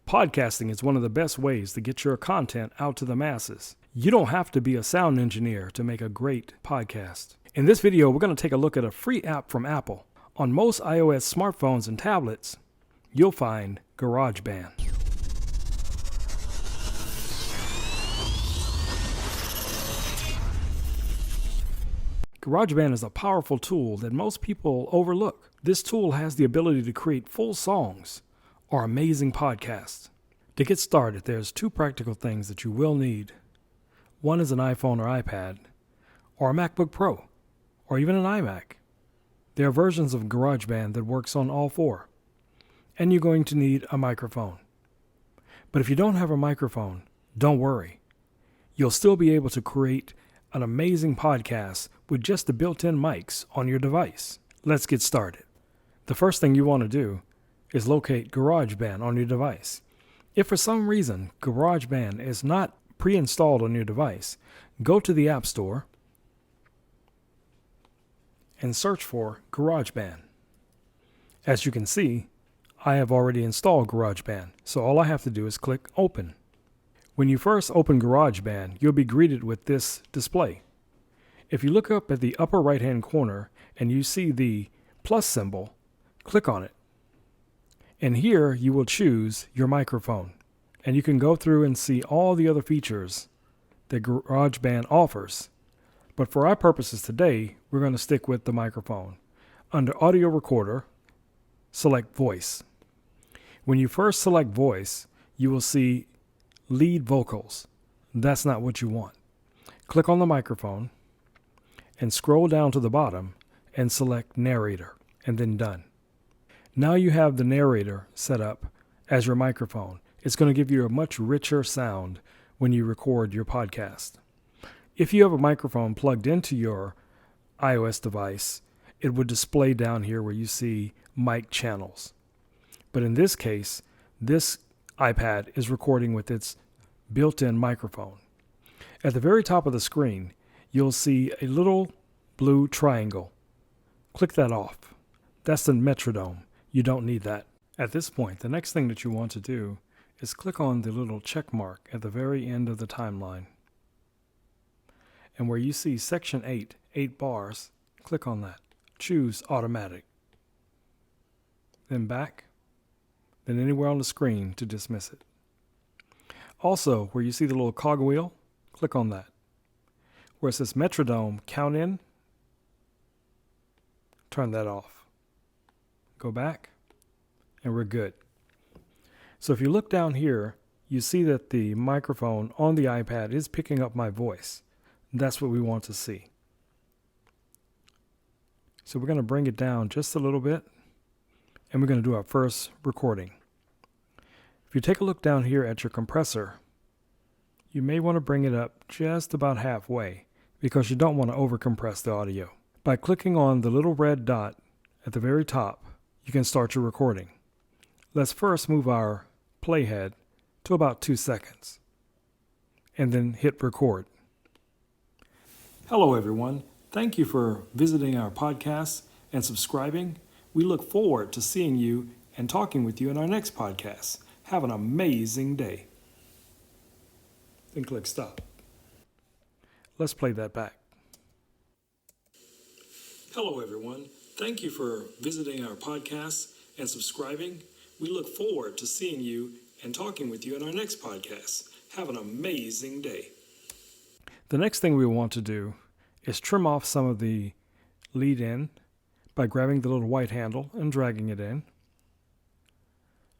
Podcasting is one of the best ways to get your content out to the masses. You don't have to be a sound engineer to make a great podcast. In this video, we're going to take a look at a free app from Apple. On most iOS smartphones and tablets, you'll find GarageBand. GarageBand is a powerful tool that most people overlook. This tool has the ability to create full songs or amazing podcasts. To get started, there's two practical things that you will need. One is an iPhone or iPad, or a MacBook Pro, or even an iMac. There are versions of GarageBand that works on all four. And you're going to need a microphone. But if you don't have a microphone, don't worry. You'll still be able to create an amazing podcast with just the built-in mics on your device. Let's get started. The first thing you want to do is locate GarageBand on your device. If for some reason GarageBand is not pre-installed on your device, go to the App Store and search for GarageBand. As you can see, I have already installed GarageBand, so all I have to do is click Open. When you first open GarageBand, you'll be greeted with this display. If you look up at the upper right-hand corner and you see the plus symbol, click on it. And here you will choose your microphone. And you can go through and see all the other features that GarageBand offers. But for our purposes today, we're going to stick with the microphone. Under Audio Recorder, select Voice. When you first select Voice, you will see Lead Vocals. That's not what you want. Click on the microphone and scroll down to the bottom and select Narrator, and then Done. Now you have the narrator set up as your microphone. It's going to give you a much richer sound when you record your podcast. If you have a microphone plugged into your iOS device, it would display down here where you see mic channels. But in this case, this iPad is recording with its built-in microphone. At the very top of the screen, you'll see a little blue triangle. Click that off. That's the metronome. You don't need that. At this point, the next thing that you want to do is click on the little check mark at the very end of the timeline. And where you see section 8 bars, click on that. Choose Automatic. Then back, then anywhere on the screen to dismiss it. Also, where you see the little cogwheel, click on that. Where it says metronome count in, turn that off. Go back, and we're good. So if you look down here, you see that the microphone on the iPad is picking up my voice. That's what we want to see. So we're going to bring it down just a little bit, and we're going to do our first recording. If you take a look down here at your compressor, you may want to bring it up just about halfway because you don't want to overcompress the audio. By clicking on the little red dot at the very top, you can start your recording. Let's first move our playhead to about 2 seconds and then hit record. Hello everyone. Thank you for visiting our podcast and subscribing. We look forward to seeing you and talking with you in our next podcast. Have an amazing day. Then click stop. Let's play that back. Hello everyone. Thank you for visiting our podcast and subscribing. We look forward to seeing you and talking with you in our next podcast. Have an amazing day. The next thing we want to do is trim off some of the lead in by grabbing the little white handle and dragging it in.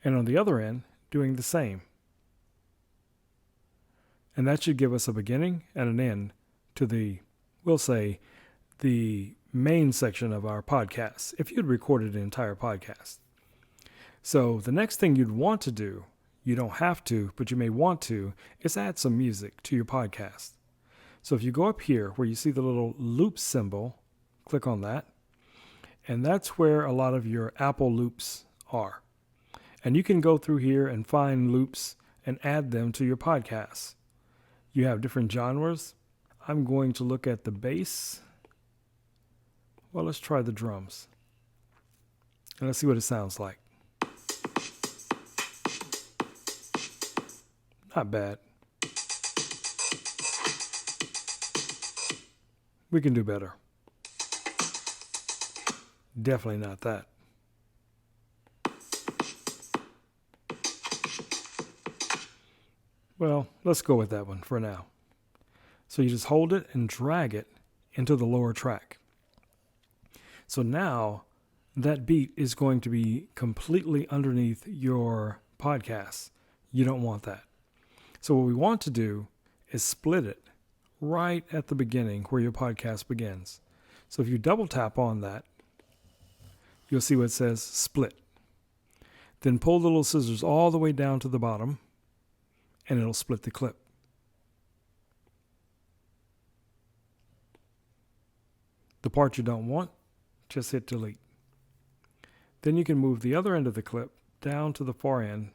And on the other end, doing the same. And that should give us a beginning and an end to the, we'll say, the main section of our podcast, if you'd recorded an entire podcast. So the next thing you'd want to do, you don't have to, but you may want to, is add some music to your podcast. So if you go up here where you see the little loop symbol, click on that. And that's where a lot of your Apple loops are. And you can go through here and find loops and add them to your podcast. You have different genres. I'm going to look at the bass. Well, let's try the drums. And let's see what it sounds like. Not bad. We can do better. Definitely not that. Well, let's go with that one for now. So you just hold it and drag it into the lower track. So now that beat is going to be completely underneath your podcast. You don't want that. So what we want to do is split it right at the beginning where your podcast begins. So if you double tap on that, you'll see what says split. Then pull the little scissors all the way down to the bottom and it'll split the clip. The part you don't want, just hit delete. Then you can move the other end of the clip down to the far end.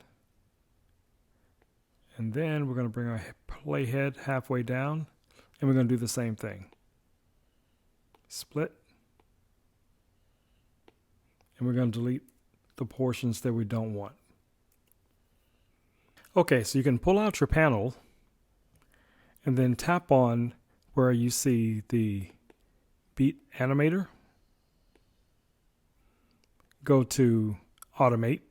And then we're going to bring our playhead halfway down and we're going to do the same thing. Split. And we're going to delete the portions that we don't want. Okay, so you can pull out your panel and then tap on where you see the beat animator. Go to automate.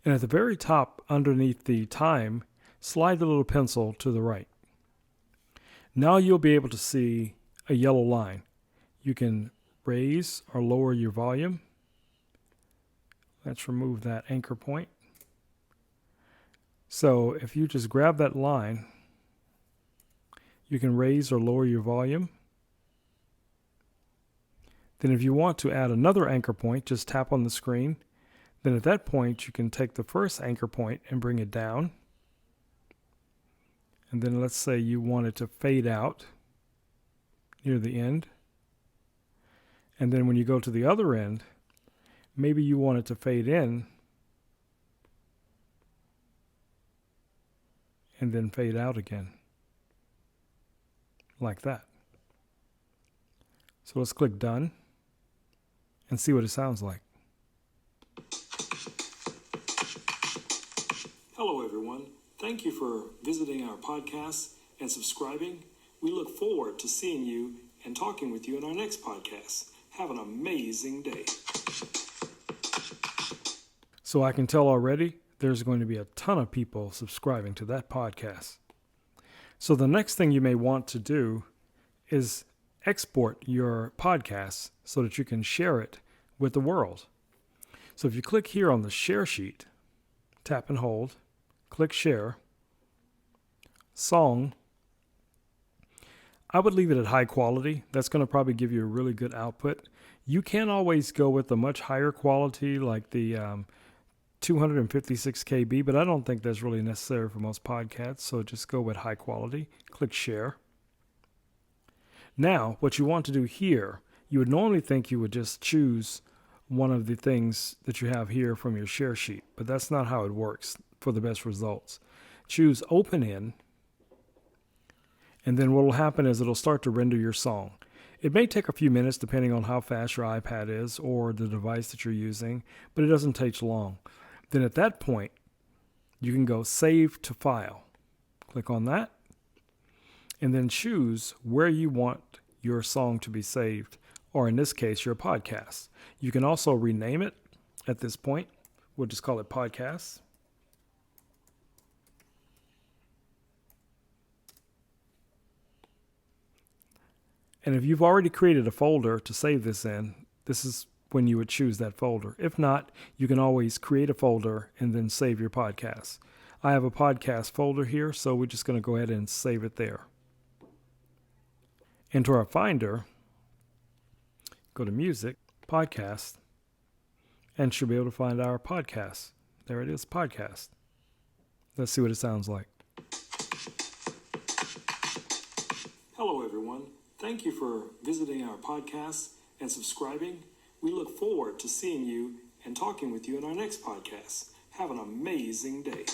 And at the very top underneath the time, slide the little pencil to the right. Now you'll be able to see a yellow line. You can raise or lower your volume. Let's remove that anchor point. So if you just grab that line, you can raise or lower your volume. Then if you want to add another anchor point, just tap on the screen. Then at that point, you can take the first anchor point and bring it down. And then let's say you want it to fade out near the end. And then when you go to the other end, maybe you want it to fade in and then fade out again, like that. So let's click done and see what it sounds like. Hello everyone. Thank you for visiting our podcast and subscribing. We look forward to seeing you and talking with you in our next podcast. Have an amazing day. So I can tell already there's going to be a ton of people subscribing to that podcast. So the next thing you may want to do is export your podcast so that you can share it with the world. So if you click here on the share sheet, tap and hold, click share, song, I would leave it at high quality. That's going to probably give you a really good output. You can always go with a much higher quality like the 256 KB, but I don't think that's really necessary for most podcasts, so just go with high quality. Click share. Now, what you want to do here, you would normally think you would just choose one of the things that you have here from your share sheet, but that's not how it works for the best results. Choose open in, and then what will happen is it'll start to render your song. It may take a few minutes depending on how fast your iPad is or the device that you're using, but it doesn't take long. Then at that point, you can go Save to File. Click on that, and then choose where you want your song to be saved, or in this case, your podcast. You can also rename it at this point. We'll just call it Podcast. And if you've already created a folder to save this in, this is when you would choose that folder. If not, you can always create a folder and then save your podcast. I have a podcast folder here, so we're just going to go ahead and save it there. Into our Finder, go to Music, Podcast, and should be able to find our podcast. There it is, Podcast. Let's see what it sounds like. Hello, everyone. Thank you for visiting our podcast and subscribing. We look forward to seeing you and talking with you in our next podcast. Have an amazing day.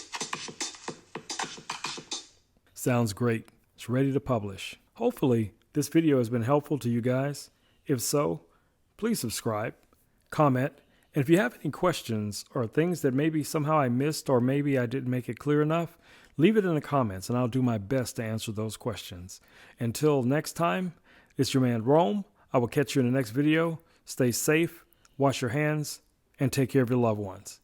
Sounds great. It's ready to publish. Hopefully, this video has been helpful to you guys. If so, please subscribe, comment, And if you have any questions or things that maybe somehow I missed or maybe I didn't make it clear enough, leave it in the comments and I'll do my best to answer those questions. Until next time, it's your man Rome. I will catch you in the next video. Stay safe, wash your hands, and take care of your loved ones.